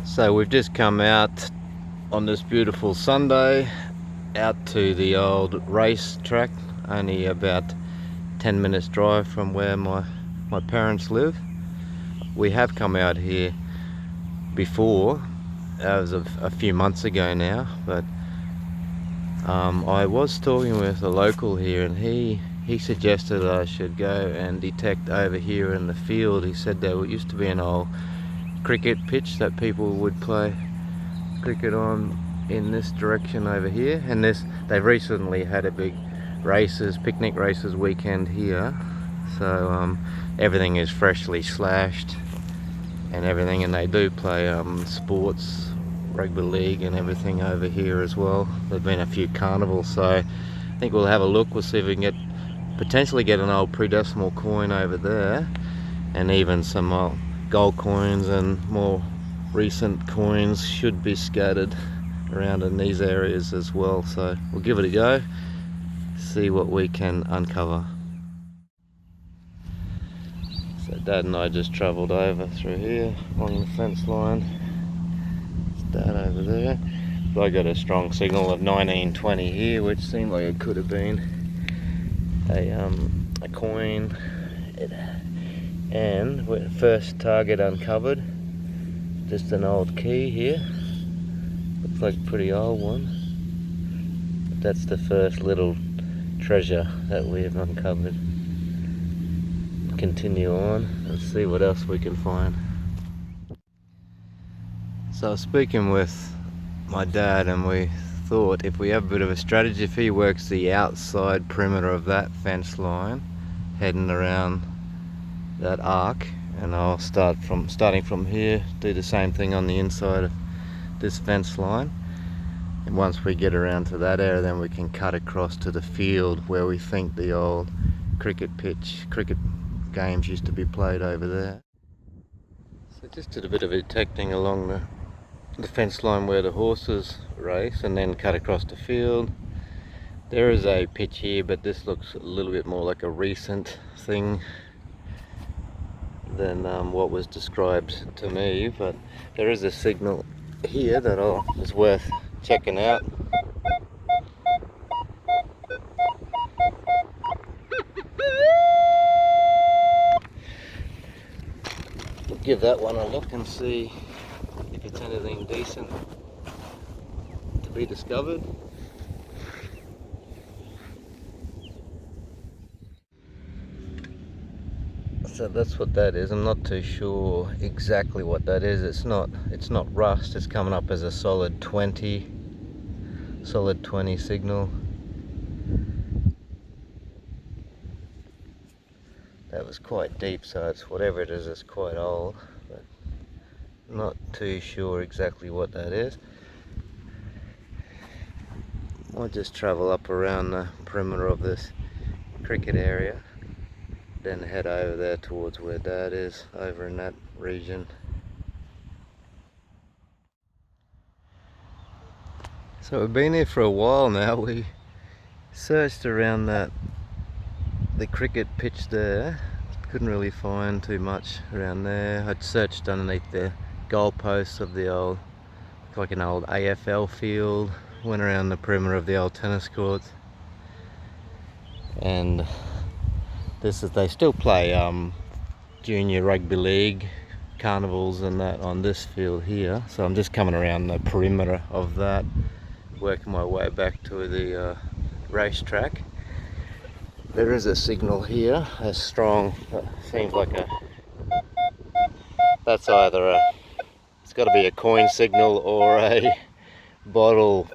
So we've just come out on this beautiful Sunday out to the old race track, only about 10 minutes drive from where my parents live. We have come out here before, that was a few months ago now, but I was talking with a local here and he suggested I should go and detect over here in the field. He said there used to be an old cricket pitch that people would play cricket on in this direction over here, and they've recently had a big picnic races weekend here, so everything is freshly slashed and everything, and they do play sports, rugby league and everything over here as well. There've been a few carnivals, so I think we'll have a look. We'll see if we can potentially get an old pre-decimal coin over there, and even some old gold coins and more recent coins should be scattered around in these areas as well. So we'll give it a go, see what we can uncover. So Dad and I just travelled over through here along the fence line. It's Dad over there. But I got a strong signal of 1920 here, which seemed like it could have been a coin. And first target uncovered, just an old key here. Looks like a pretty old one. But that's the first little treasure that we've uncovered. Continue on and see what else we can find. So I was speaking with my dad, and we thought if we have a bit of a strategy, if he works the outside perimeter of that fence line, heading around that arc, and I'll starting from here, do the same thing on the inside of this fence line, and once we get around to that area, then we can cut across to the field where we think the old cricket games used to be played over there. So just did a bit of detecting along the fence line where the horses race, and then cut across the field. There is a pitch here, but this looks a little bit more like a recent thing than what was described to me, but there is a signal here that is worth checking out. We'll give that one a look and see if it's anything decent to be discovered. So that's what that is. I'm not too sure exactly what that is. It's not rust. It's coming up as a solid 20 signal. That was quite deep, so it's whatever it is, it's quite old, but not too sure exactly what that is. I'll just travel up around the perimeter of this cricket area, then head over there towards where Dad is, over in that region. So we've been here for a while now. We searched around the cricket pitch there, couldn't really find too much around there. I'd searched underneath the goalposts of the old, like an old AFL field, went around the perimeter of the old tennis courts, and they still play junior rugby league carnivals and that on this field here. So I'm just coming around the perimeter of that, working my way back to the racetrack. There is a signal here, a strong, seems like that's either it's got to be a coin signal or a bottle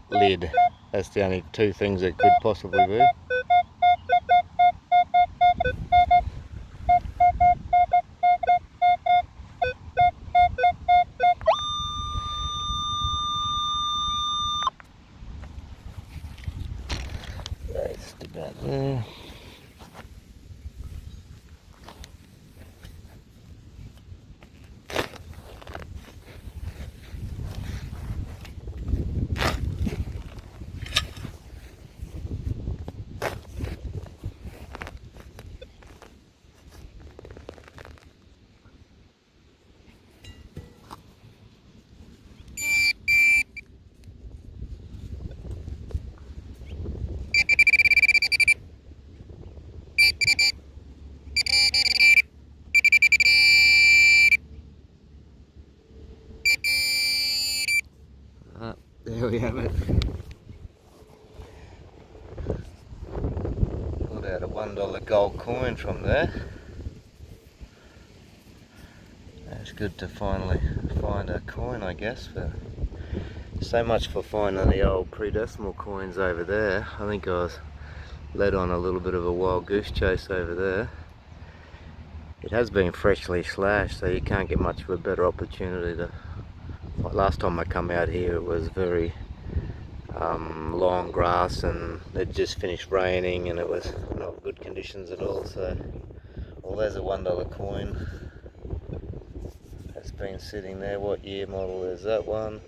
lid. That's the only two things it could possibly be. Just about there. There we have it. Pulled out a $1 gold coin from there. It's good to finally find a coin, I guess. But so much for finding the old pre-decimal coins over there. I think I was led on a little bit of a wild goose chase over there. It has been freshly slashed, so you can't get much of a better opportunity to... Like last time I come out here, it was very long grass and it just finished raining and it was not good conditions at all. So, well, there's a $1 coin that's been sitting there. What year model is that one?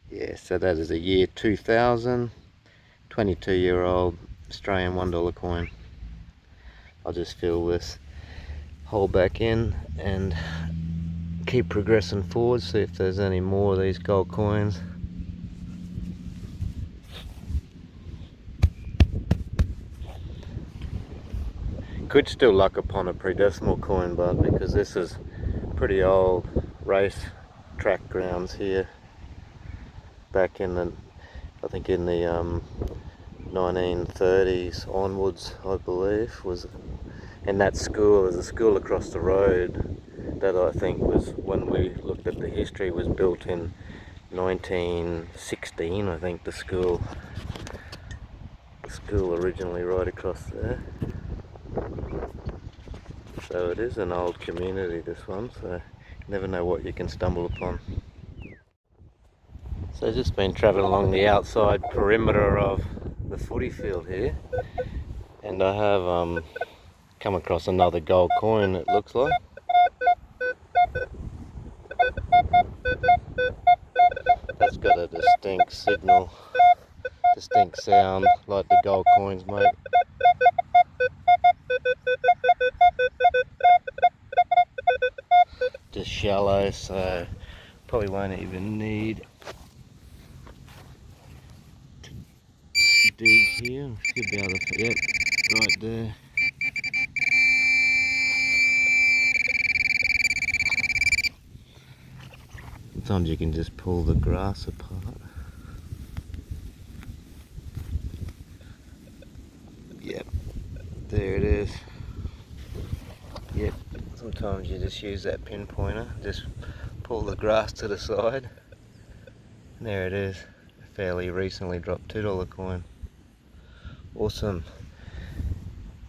Yeah, so that is a year 2000, 22-year-old Australian $1 coin. I'll just fill this hole back in and keep progressing forward, see if there's any more of these gold coins. Could still luck upon a pre-decimal coin, but because this is pretty old race track grounds here, back in the, I think in the 1930s onwards, I believe, was, and that school, there's a school across the road that I think was, when we looked at the history, was built in 1916, I think, the school originally right across there. So it is an old community, this one, so you never know what you can stumble upon. So I've just been travelling along the outside perimeter of the footy field here, and I have come across another gold coin, it looks like. That's got a distinct signal, distinct sound like the gold coins make. Just shallow, so probably won't even need to dig here. Should be able to, yep, right there. Sometimes you can just pull the grass apart. Yep, there it is. Yep, sometimes you just use that pinpointer, just pull the grass to the side. And there it is, a fairly recently dropped $2 coin. Awesome.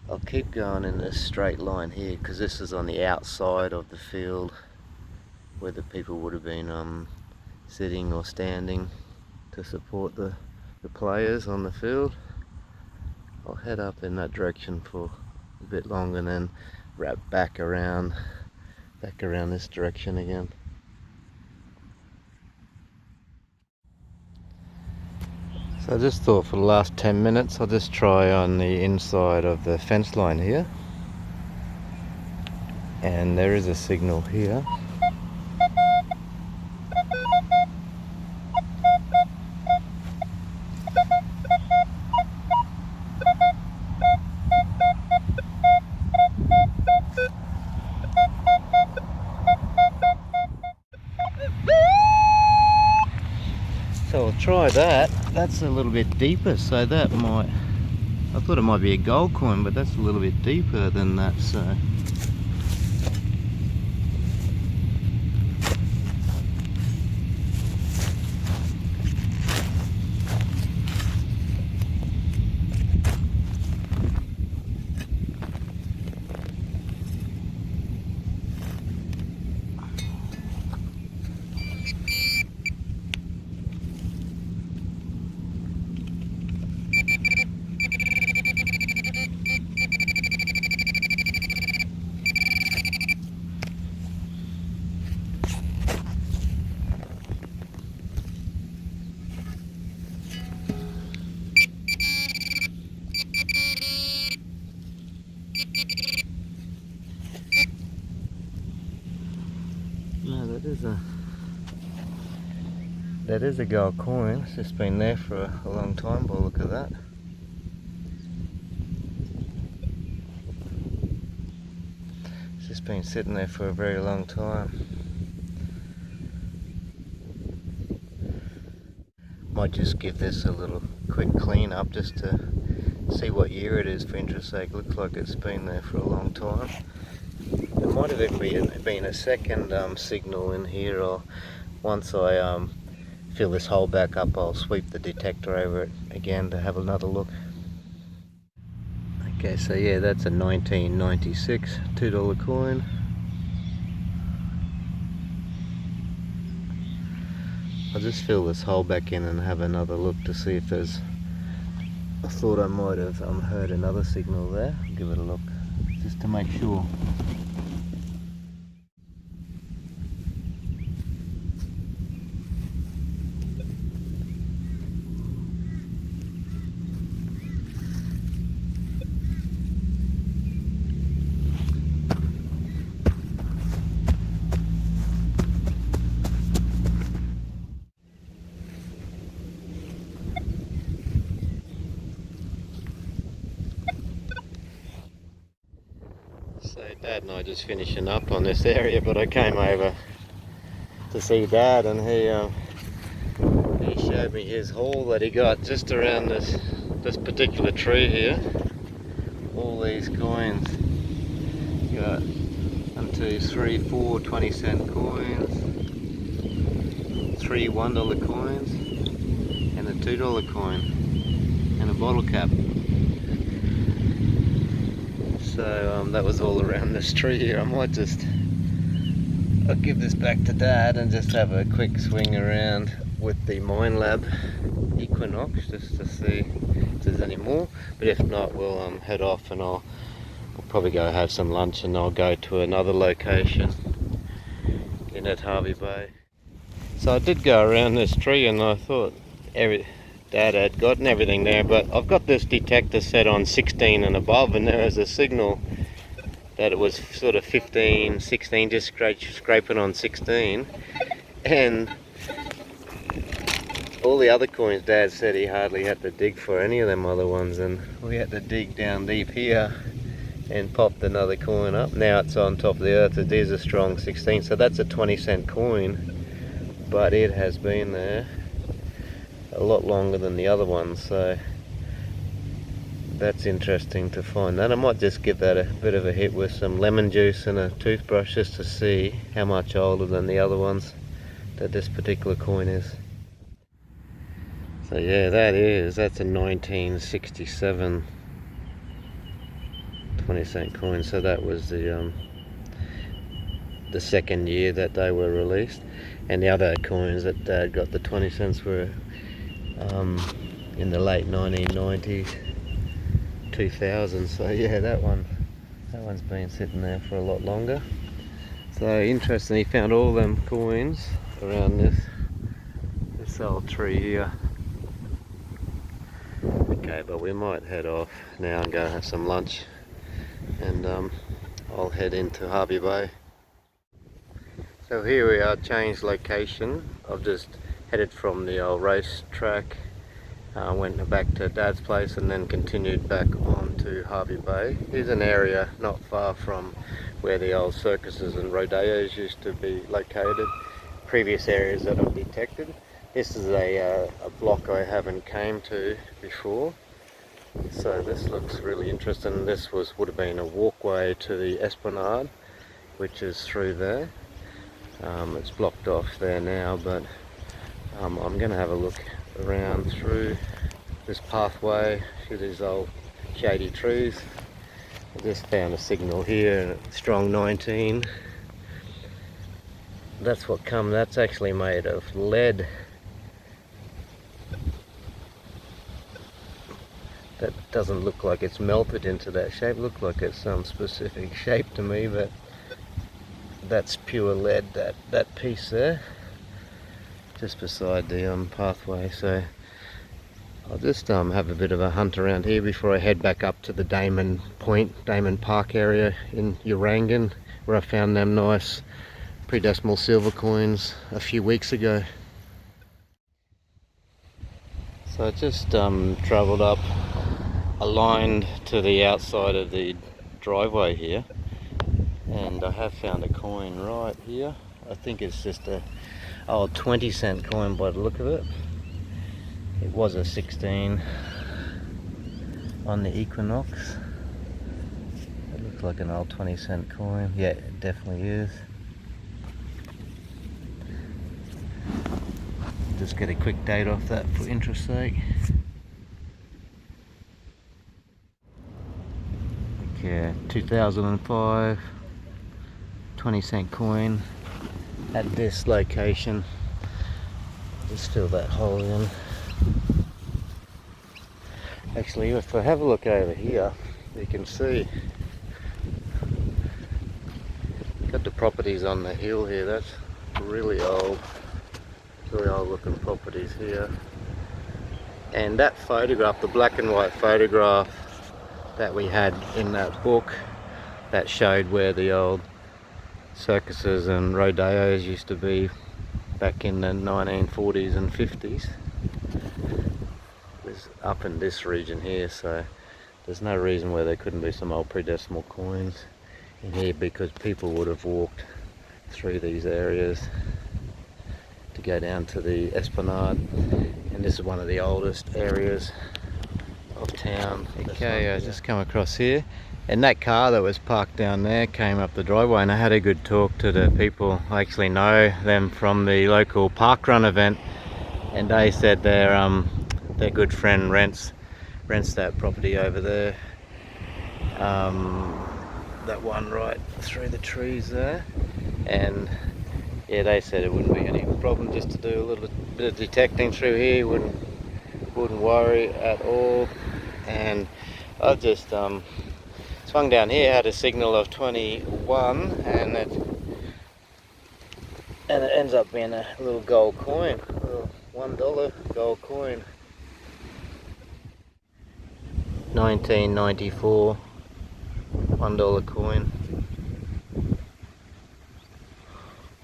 I'll keep going in this straight line here because this is on the outside of the field where the people would have been sitting or standing to support the players on the field. I'll head up in that direction for a bit longer and then wrap back around this direction again. So I just thought for the last 10 minutes I'll just try on the inside of the fence line here, and there is a signal here. So I'll try that. That's a little bit deeper, so that might, I thought it might be a gold coin, but that's a little bit deeper than that, so. No, that is a gold coin. It's just been there for a long time by the look of that. It's just been sitting there for a very long time. Might just give this a little quick clean up just to see what year it is for interest sake. Looks like it's been there for a long time. It might have even been a second signal in here, or once I fill this hole back up, I'll sweep the detector over it again to have another look. Okay, so yeah, that's a 1996 $2 coin. I'll just fill this hole back in and have another look to see if there's... I thought I might have heard another signal there. I'll give it a look just to make sure. So Dad and I just finishing up on this area, but I came over to see Dad, and he showed me his haul that he got just around this particular tree here. All these coins. You got 1, 2, 3, 4 20-cent coins, 3 $1 coins, and a $2 coin, and a bottle cap. So that was all around this tree here. I'll give this back to Dad and just have a quick swing around with the Minelab Equinox just to see if there's any more. But if not, we'll head off, and we'll probably go have some lunch, and I'll go to another location in at Harvey Bay. So I did go around this tree, and I thought Dad had gotten everything there, but I've got this detector set on 16 and above, and there is a signal that it was sort of 15, 16, just scraping on 16. And all the other coins, Dad said he hardly had to dig for any of them other ones, and we had to dig down deep here and popped another coin up. Now it's on top of the earth. It is a strong 16, so that's a 20-cent coin, but it has been there a lot longer than the other ones, so that's interesting to find that. I might just give that a bit of a hit with some lemon juice and a toothbrush just to see how much older than the other ones that this particular coin is. So yeah, that's a 1967 20-cent coin, so that was the second year that they were released. And the other coins that Dad got, the 20 cents, were in the late 1990s, 2000. So yeah, that one's been sitting there for a lot longer. So interesting, he found all them coins around this old tree here. Okay, but we might head off now and go have some lunch, and I'll head into Harvey Bay. So here we are, changed location. I've just headed from the old race track, went back to Dad's place, and then continued back on to Harvey Bay. Here's an area not far from where the old circuses and rodeos used to be located, previous areas that I've detected. This is a block I haven't came to before, so this looks really interesting. This would have been a walkway to the Esplanade, which is through there. It's blocked off there now, but I'm going to have a look around through this pathway through these old shady trees. I just found a signal here, strong 19. That's actually made of lead. That doesn't look like it's melted into that shape. Look like it's some specific shape to me, but that's pure lead, that piece there, just beside the pathway. So I'll just have a bit of a hunt around here before I head back up to the Damon Park area in Urangan, where I found them nice pre-decimal silver coins a few weeks ago. So I just travelled up, aligned to the outside of the driveway here, and I have found a coin right here. I think it's just a old 20-cent coin by the look of it. It was a 16 on the Equinox. It looks like an old 20-cent coin. Yeah, it definitely is. Just get a quick date off that for interest's sake. Yeah, 2005 20-cent coin at this location. Just fill that hole in. Actually, if I have a look over here, you can see got the properties on the hill here. That's really old looking properties here. And that photograph, the black and white photograph that we had in that book, that showed where the old circuses and rodeos used to be back in the 1940s and 50s. It's up in this region here, so there's no reason why there couldn't be some old pre-decimal coins in here, because people would have walked through these areas to go down to the Esplanade, and this is one of the oldest areas of town. Okay, I just come across here, and that car that was parked down there came up the driveway, and I had a good talk to the people. I actually know them from the local park run event, and they said their good friend rents that property over there, that one right through the trees there, and yeah, they said it wouldn't be any problem just to do a little bit of detecting through here. Wouldn't worry at all. And I just swung down here, had a signal of 21, and it ends up being a little gold coin, a little $1 gold coin. 1994 $1 coin.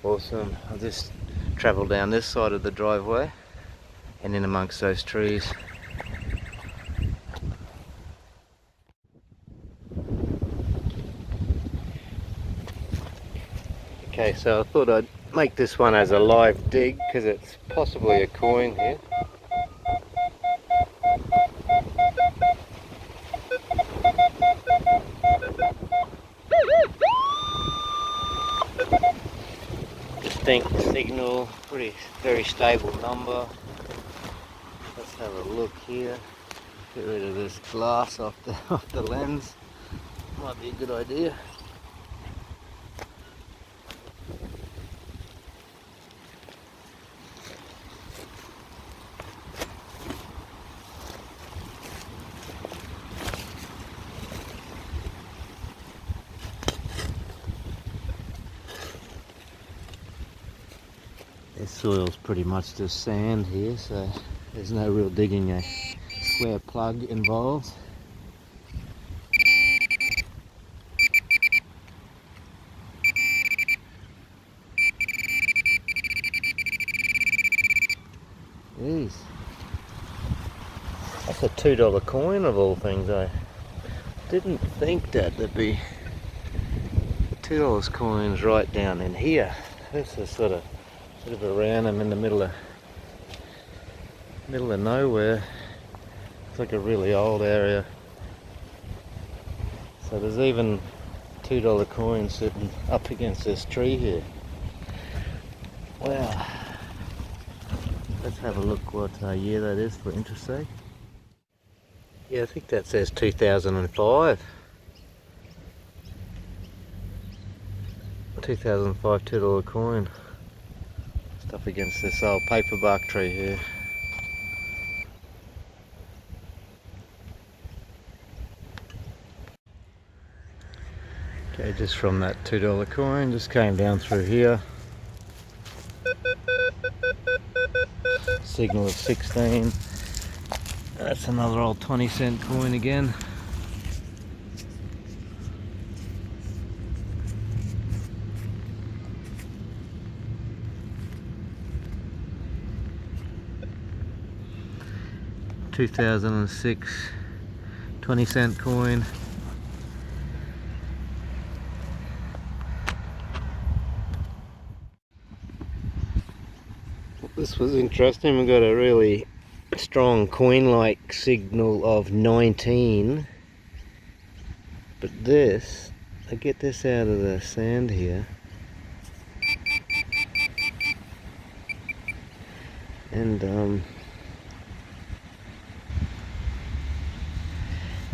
Awesome. I'll just travel down this side of the driveway and in amongst those trees. Okay, so I thought I'd make this one as a live dig because it's possibly a coin here. Distinct signal, very stable number. Let's have a look here. Get rid of this glass off the lens. Might be a good idea. This soil's pretty much just sand here, so there's no real digging a square plug involved. Jeez. That's a $2 coin of all things. I didn't think that there'd be $2 coins right down in here. This is sort of a bit of a random in the middle of nowhere. It's like a really old area. So there's even $2 coins sitting up against this tree here. Wow. Let's have a look what year that is for interest's sake. Yeah, I think that says 2005. 2005 $2 coin. Stuff against this old paperbark tree here. Okay, just from that $2 coin, just came down through here. Signal of 16. That's another old 20-cent coin again. $2006 20-cent coin. This was interesting. We got a really strong coin-like signal of 19. But this, I get this out of the sand here, and I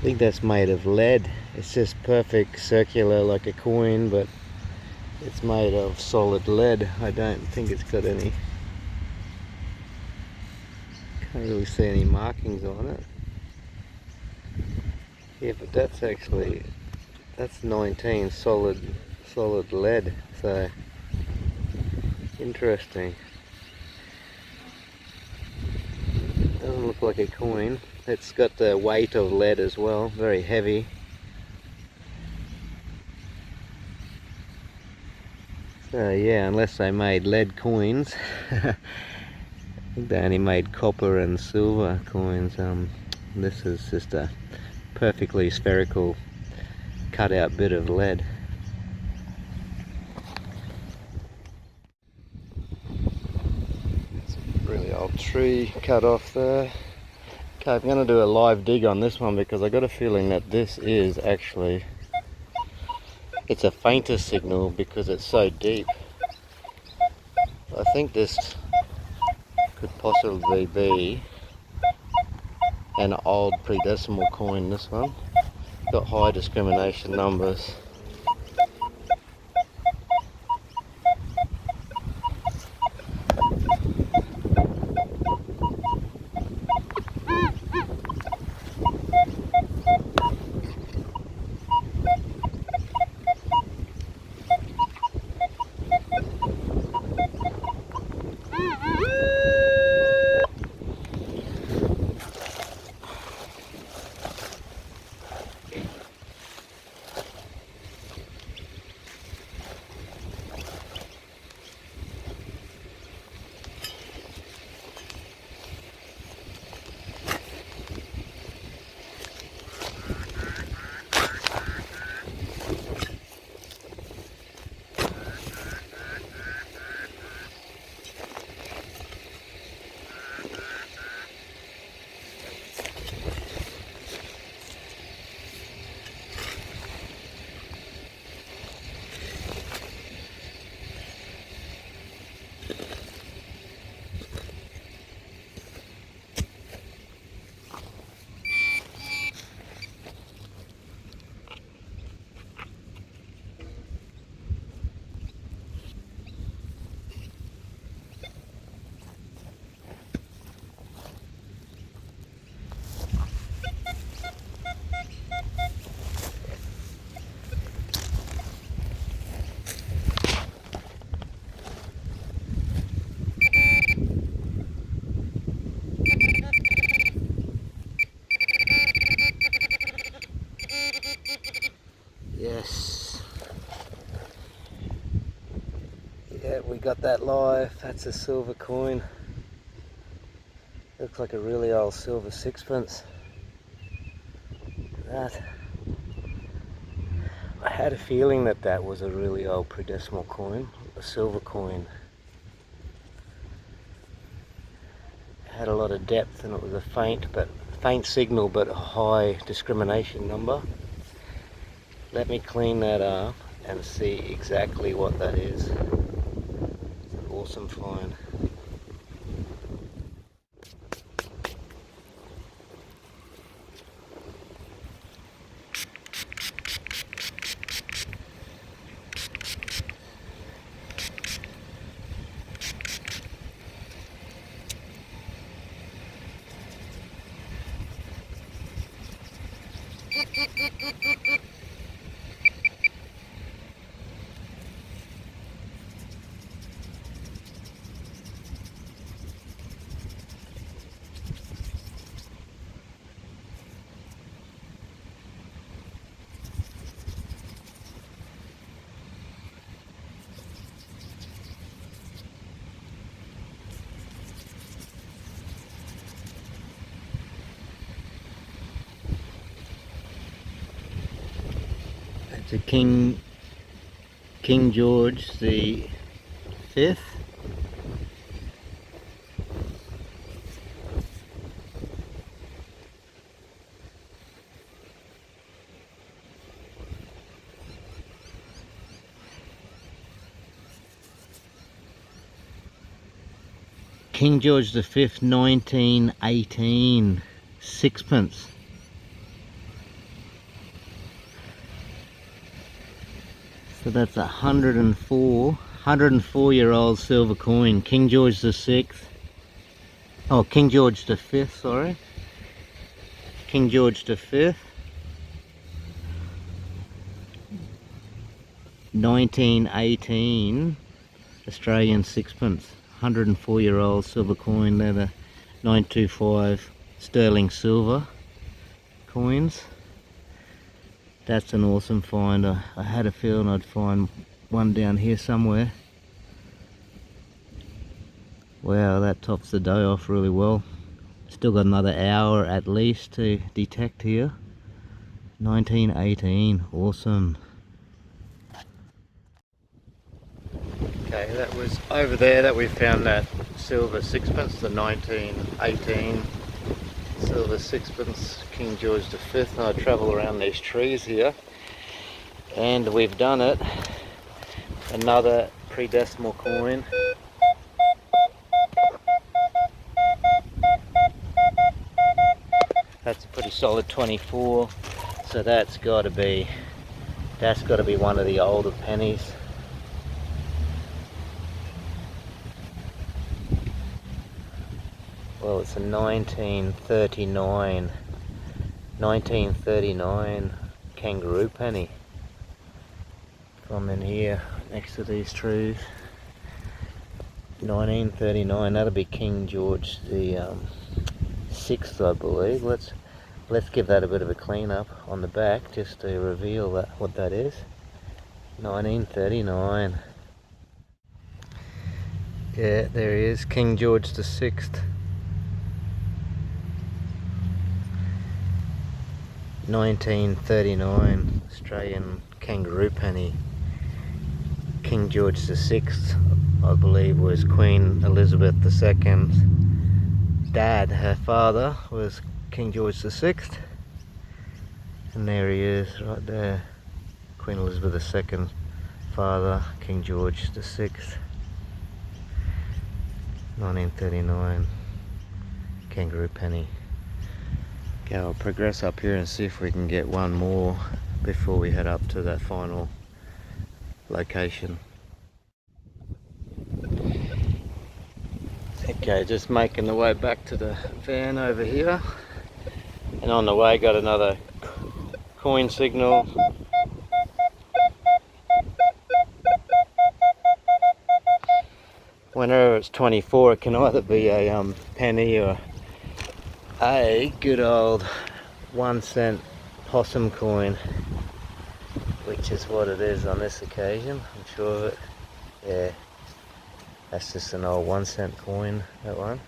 think that's made of lead. It's just perfect circular like a coin, but it's made of solid lead. I don't think it's got any, can't really see any markings on it. Yeah, but that's actually, that's 19 solid lead, so interesting. Doesn't look like a coin. It's got the weight of lead as well, very heavy. So yeah, unless they made lead coins. I think they only made copper and silver coins. This is just a perfectly spherical cut out bit of lead. It's a really old tree cut off there. Okay, I'm going to do a live dig on this one because I got a feeling that this is actually, it's a fainter signal because it's so deep. I think this could possibly be an old pre-decimal coin, this one. Got high discrimination numbers. Yes. Yeah, we got that live. That's a silver coin. Looks like a really old silver sixpence. That. I had a feeling that that was a really old pre-decimal coin, a silver coin. It had a lot of depth and it was a faint signal but a high discrimination number. Let me clean that up and see exactly what that is. It's an awesome find. It's a King George the Fifth. King George V, 1918, sixpence. So that's 104-year-old silver coin. King George VI. Oh, King George V, sorry. King George V. 1918 Australian sixpence. 104-year-old silver coin. They're the 925 sterling silver coins. That's an awesome find. I had a feeling I'd find one down here somewhere. Wow, that tops the day off really well. Still got another hour at least to detect here. 1918, awesome. Okay, that was over there that we found that silver sixpence, the 1918 silver sixpence, King George V. And I travel around these trees here, and we've done it. Another pre-decimal coin. That's a pretty solid 24. So that's got to be one of the older pennies. Well, it's a 1939 kangaroo penny from in here next to these trees. 1939. That'll be King George the 6th, I believe. Let's give that a bit of a clean up on the back just to reveal what that is. 1939. Yeah, there he is, King George the 6th. 1939 Australian kangaroo penny. King George the 6th, I believe, was Queen Elizabeth II's dad. Her father was King George the 6th. And there he is, right there. Queen Elizabeth II, father, King George the 6th. 1939 kangaroo penny. Okay, I'll progress up here and see if we can get one more before we head up to that final location. Okay, just making the way back to the van over here, and on the way got another coin signal. Whenever it's 24, it can either be a penny or a good old 1-cent possum coin, which is what it is on this occasion. I'm sure of it. Yeah, that's just an old 1-cent coin, that one.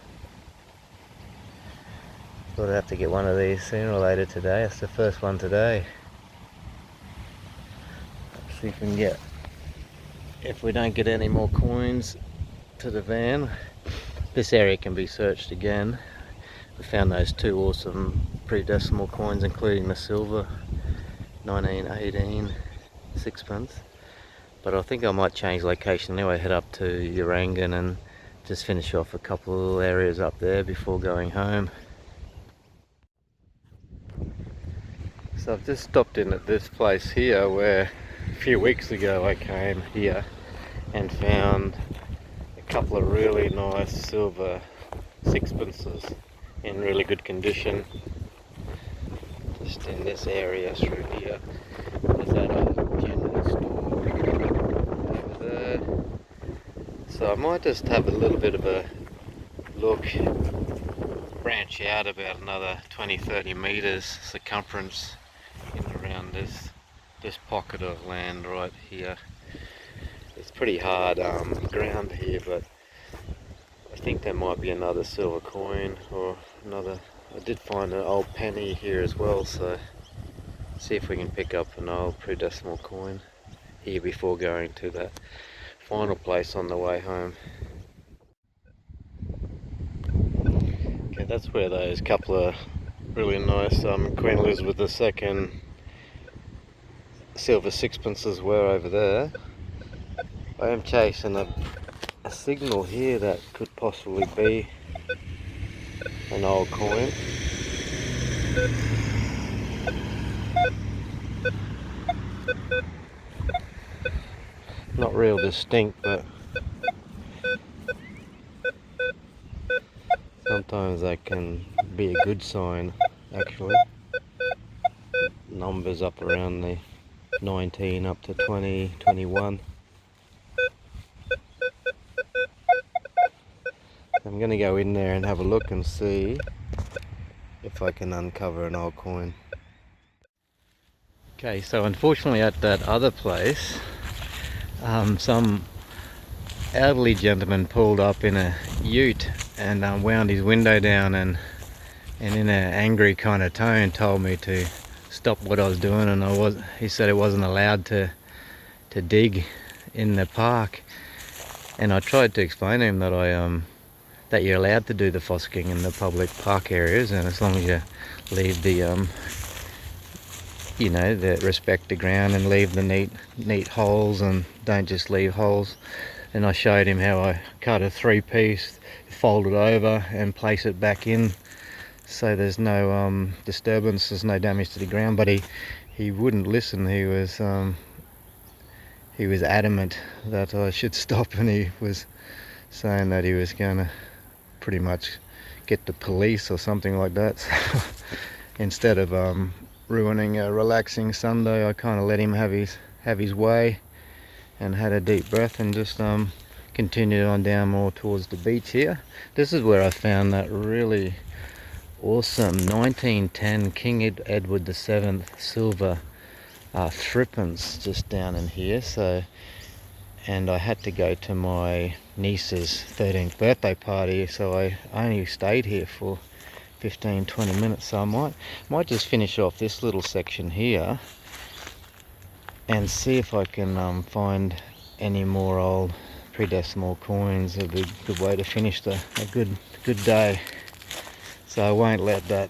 Thought I'd have to get one of these sooner or later today. That's the first one today. Let's see if we can get, if we don't get any more coins to the van. This area can be searched again. We found those two awesome pre-decimal coins, including the silver 1918 sixpence. But I think I might change location anyway, head up to Urangan and just finish off a couple of areas up there before going home. So I've just stopped in at this place here where a few weeks ago I came here and found a couple of really nice silver sixpences in really good condition, just in this area through here. There's that old general store over there, so I might just have a little bit of a look, branch out about another 20-30 meters circumference in around this pocket of land right here. It's pretty hard ground here, but I think there might be another silver coin or another. I did find an old penny here as well, so see if we can pick up an old pre-decimal coin here before going to that final place on the way home. Okay, that's where those couple of really nice Queen Elizabeth II silver sixpences were over there. I am chasing a signal here that could possibly be an old coin. Not real distinct, but sometimes that can be a good sign actually. Numbers up around the 19 up to 20, 21. I'm going to go in there and have a look and see if I can uncover an old coin. Okay, so unfortunately at that other place, some elderly gentleman pulled up in a ute and wound his window down and in an angry kind of tone told me to stop what I was doing, and he said it wasn't allowed to dig in the park. And I tried to explain to him that that you're allowed to do the fossicking in the public park areas, and as long as you leave the that respect the ground and leave the neat holes and don't just leave holes. And I showed him how I cut a 3-piece, fold it over and place it back in so there's no disturbance, there's no damage to the ground. But he wouldn't listen. He was adamant that I should stop, and he was saying that he was going to pretty much get the police or something like that. So instead of ruining a relaxing Sunday, I kind of let him have his way and had a deep breath and just continued on down more towards the beach here. This is where I found that really awesome 1910 King Edward VII silver threepence just down in here. And I had to go to my niece's 13th birthday party, so I only stayed here for 15-20 minutes. So I might just finish off this little section here and see if I can find any more old pre-decimal coins. It'd be a good way to finish a good day. So I won't let that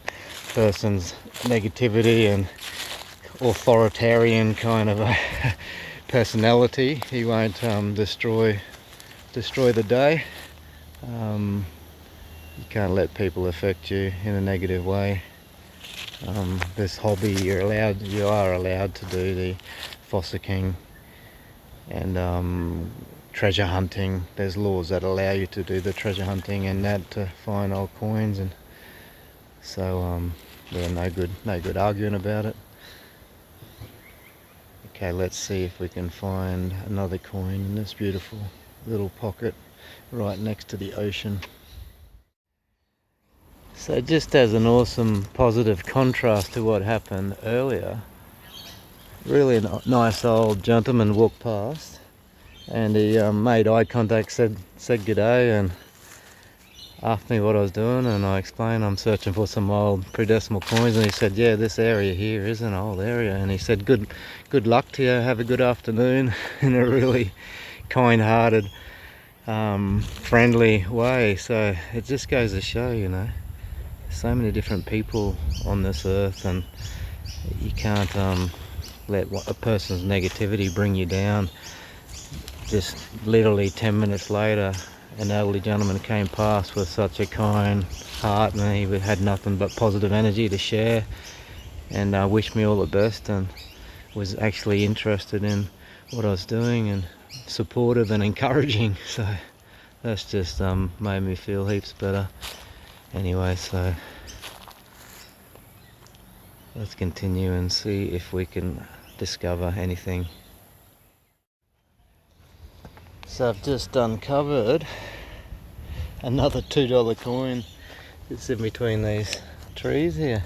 person's negativity and authoritarian kind of a personality, he won't destroy the day. You can't let people affect you in a negative way. This hobby, you are allowed to do the fossicking and treasure hunting. There's laws that allow you to do the treasure hunting and that to find old coins, and so yeah, no good arguing about it. Okay, let's see if we can find another coin in this beautiful little pocket right next to the ocean. So just as an awesome positive contrast to what happened earlier, really nice old gentleman walked past and he made eye contact, said g'day, and asked me what I was doing, and I explained I'm searching for some old pre-decimal coins, and he said, yeah, this area here is an old area, and he said good luck to you, have a good afternoon, in a really kind-hearted friendly way. So it just goes to show, so many different people on this earth, and you can't let a person's negativity bring you down. Just literally 10 minutes later, an elderly gentleman came past with such a kind heart, and he had nothing but positive energy to share, and wished me all the best, and was actually interested in what I was doing and supportive and encouraging. So that's just made me feel heaps better. Anyway, so let's continue and see if we can discover anything. So I've just uncovered another $2 coin. It's in between these trees here,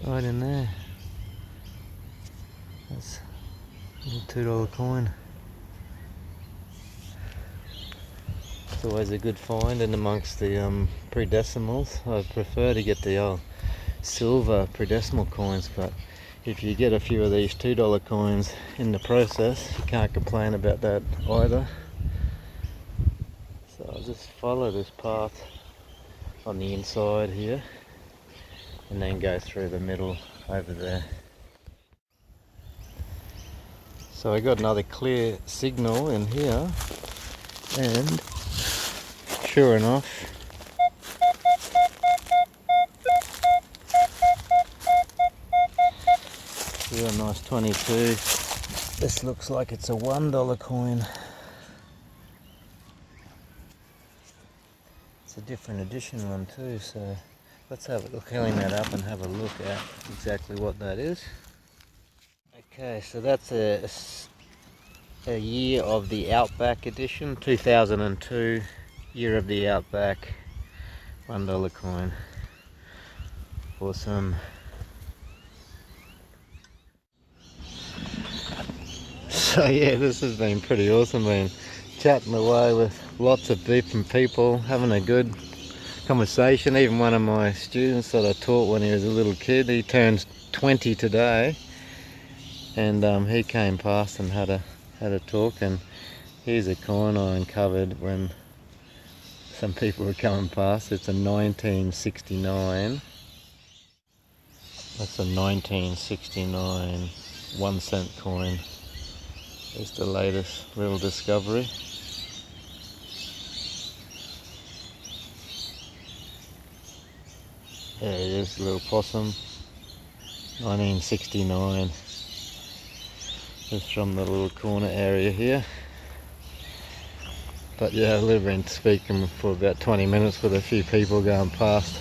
right in there. That's a little $2 coin. It's always a good find in amongst the pre-decimals. I prefer to get the old silver pre-decimal coins, but if you get a few of these $2 coins in the process, you can't complain about that either. So I'll just follow this path on the inside here and then go through the middle over there. So I got another clear signal in here, And sure enough, real nice 22. This looks like it's a $1 coin. It's a different edition one too, so let's have a look, clean that up and have a look at exactly what that is. Okay, so that's a year of the Outback edition, 2002, year of the Outback, $1 coin. Awesome. So yeah, this has been pretty awesome. Been chatting away with lots of different people, having a good conversation. Even one of my students that I taught when he was a little kid, he turns 20 today, and he came past and had a talk. And here's a coin I uncovered when some people were coming past. It's a 1969. That's a 1969 1-cent coin. It's the latest little discovery. There it is, little possum. 1969. Just from the little corner area here. But yeah, I've been speaking for about 20 minutes with a few people going past.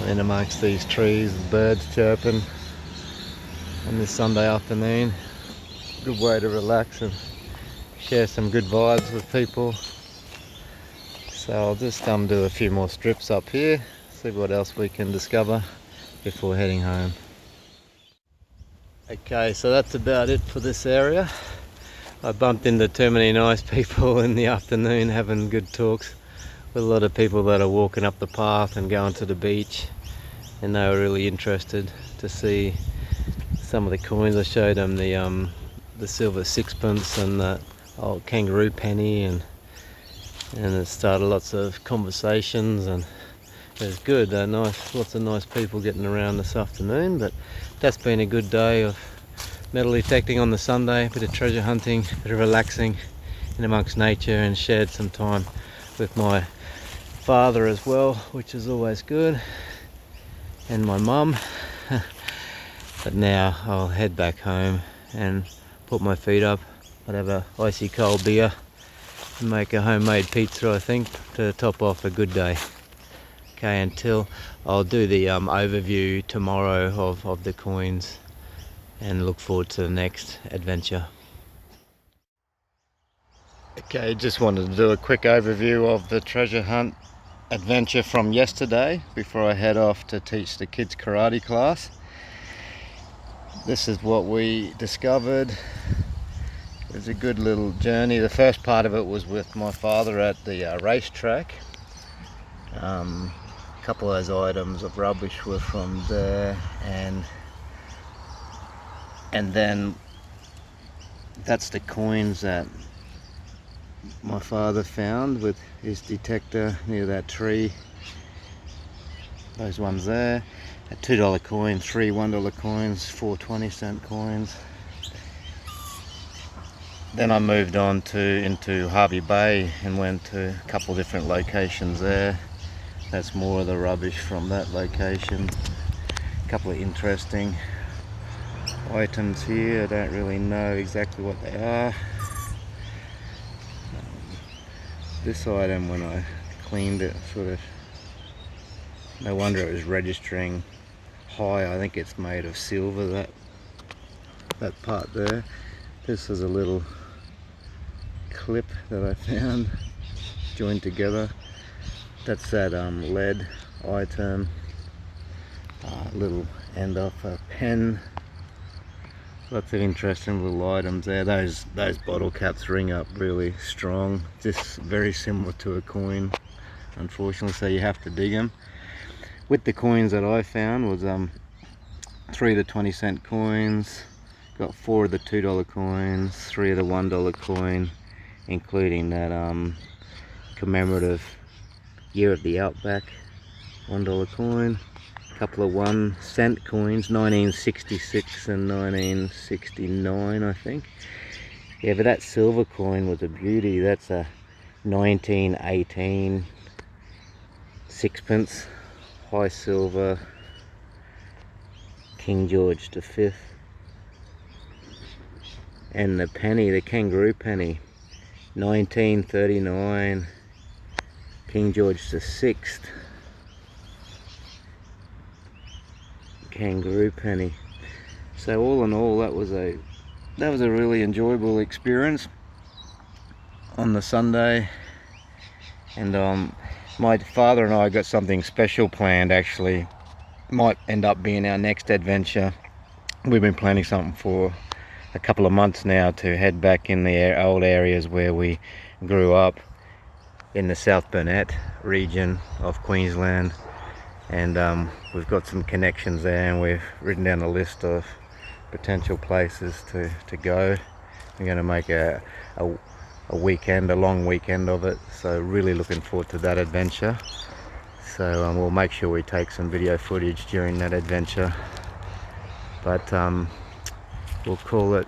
In amongst these trees, birds chirping on this Sunday afternoon. Good way to relax and share some good vibes with people. So I'll just do a few more strips up here, see what else we can discover before heading home. Okay, so that's about it for this area. I bumped into too many nice people in the afternoon having good talks with a lot of people that are walking up the path and going to the beach, and they were really interested to see some of the coins. I showed them the silver sixpence and the old kangaroo penny, and it started lots of conversations, and it was good. Lots of nice people getting around this afternoon. But that's been a good day of metal detecting on the Sunday, a bit of treasure hunting, a bit of relaxing in amongst nature, and shared some time with my father as well, which is always good, and my mum. But now I'll head back home and put my feet up. I'll have a icy cold beer and make a homemade pizza, I think, to top off a good day. Okay, until I'll do the overview tomorrow of the coins, and look forward to the next adventure. Okay, just wanted to do a quick overview of the treasure hunt adventure from yesterday before I head off to teach the kids karate class. This is what we discovered. It was a good little journey. The first part of it was with my father at the racetrack. A couple of those items of rubbish were from there, and then that's the coins that my father found with his detector near that tree. Those ones there. A $2 coin, 3 $1 coins, 4 20-cent coins. Then I moved on into Harvey Bay and went to a couple of different locations there. That's more of the rubbish from that location. A couple of interesting items here. I don't really know exactly what they are. This item, when I cleaned it, sort of, no wonder it was registering high. I think it's made of silver, that part there. This is a little clip that I found joined together. That's that lead item. Little end off a pen. Lots of interesting little items there. Those bottle caps ring up really strong. Just very similar to a coin, unfortunately, so you have to dig them. With the coins that I found was 3 of the 20-cent coins, got 4 of the $2 coins, 3 of the $1 coin, including that commemorative year of the Outback $1 coin, a couple of 1-cent coins, 1966 and 1969, I think, Yeah, but that silver coin was a beauty. That's a 1918 sixpence, high silver, King George V. And the penny, the kangaroo penny, 1939, King George VI, kangaroo penny. So all in all, that was a really enjoyable experience on the Sunday. And my father and I got something special planned. Actually, might end up being our next adventure. We've been planning something for a couple of months now to head back in the old areas where we grew up in the South Burnett region of Queensland, and we've got some connections there, and we've written down a list of potential places to go. We're going to make a weekend, a long weekend of it, so really looking forward to that adventure. So we'll make sure we take some video footage during that adventure, but we'll call it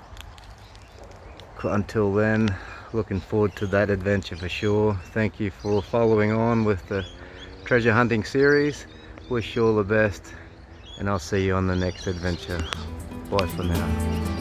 until then. Looking forward to that adventure for sure. Thank you for following on with the treasure hunting series. Wish you all the best, and I'll see you on the next adventure. Bye for now.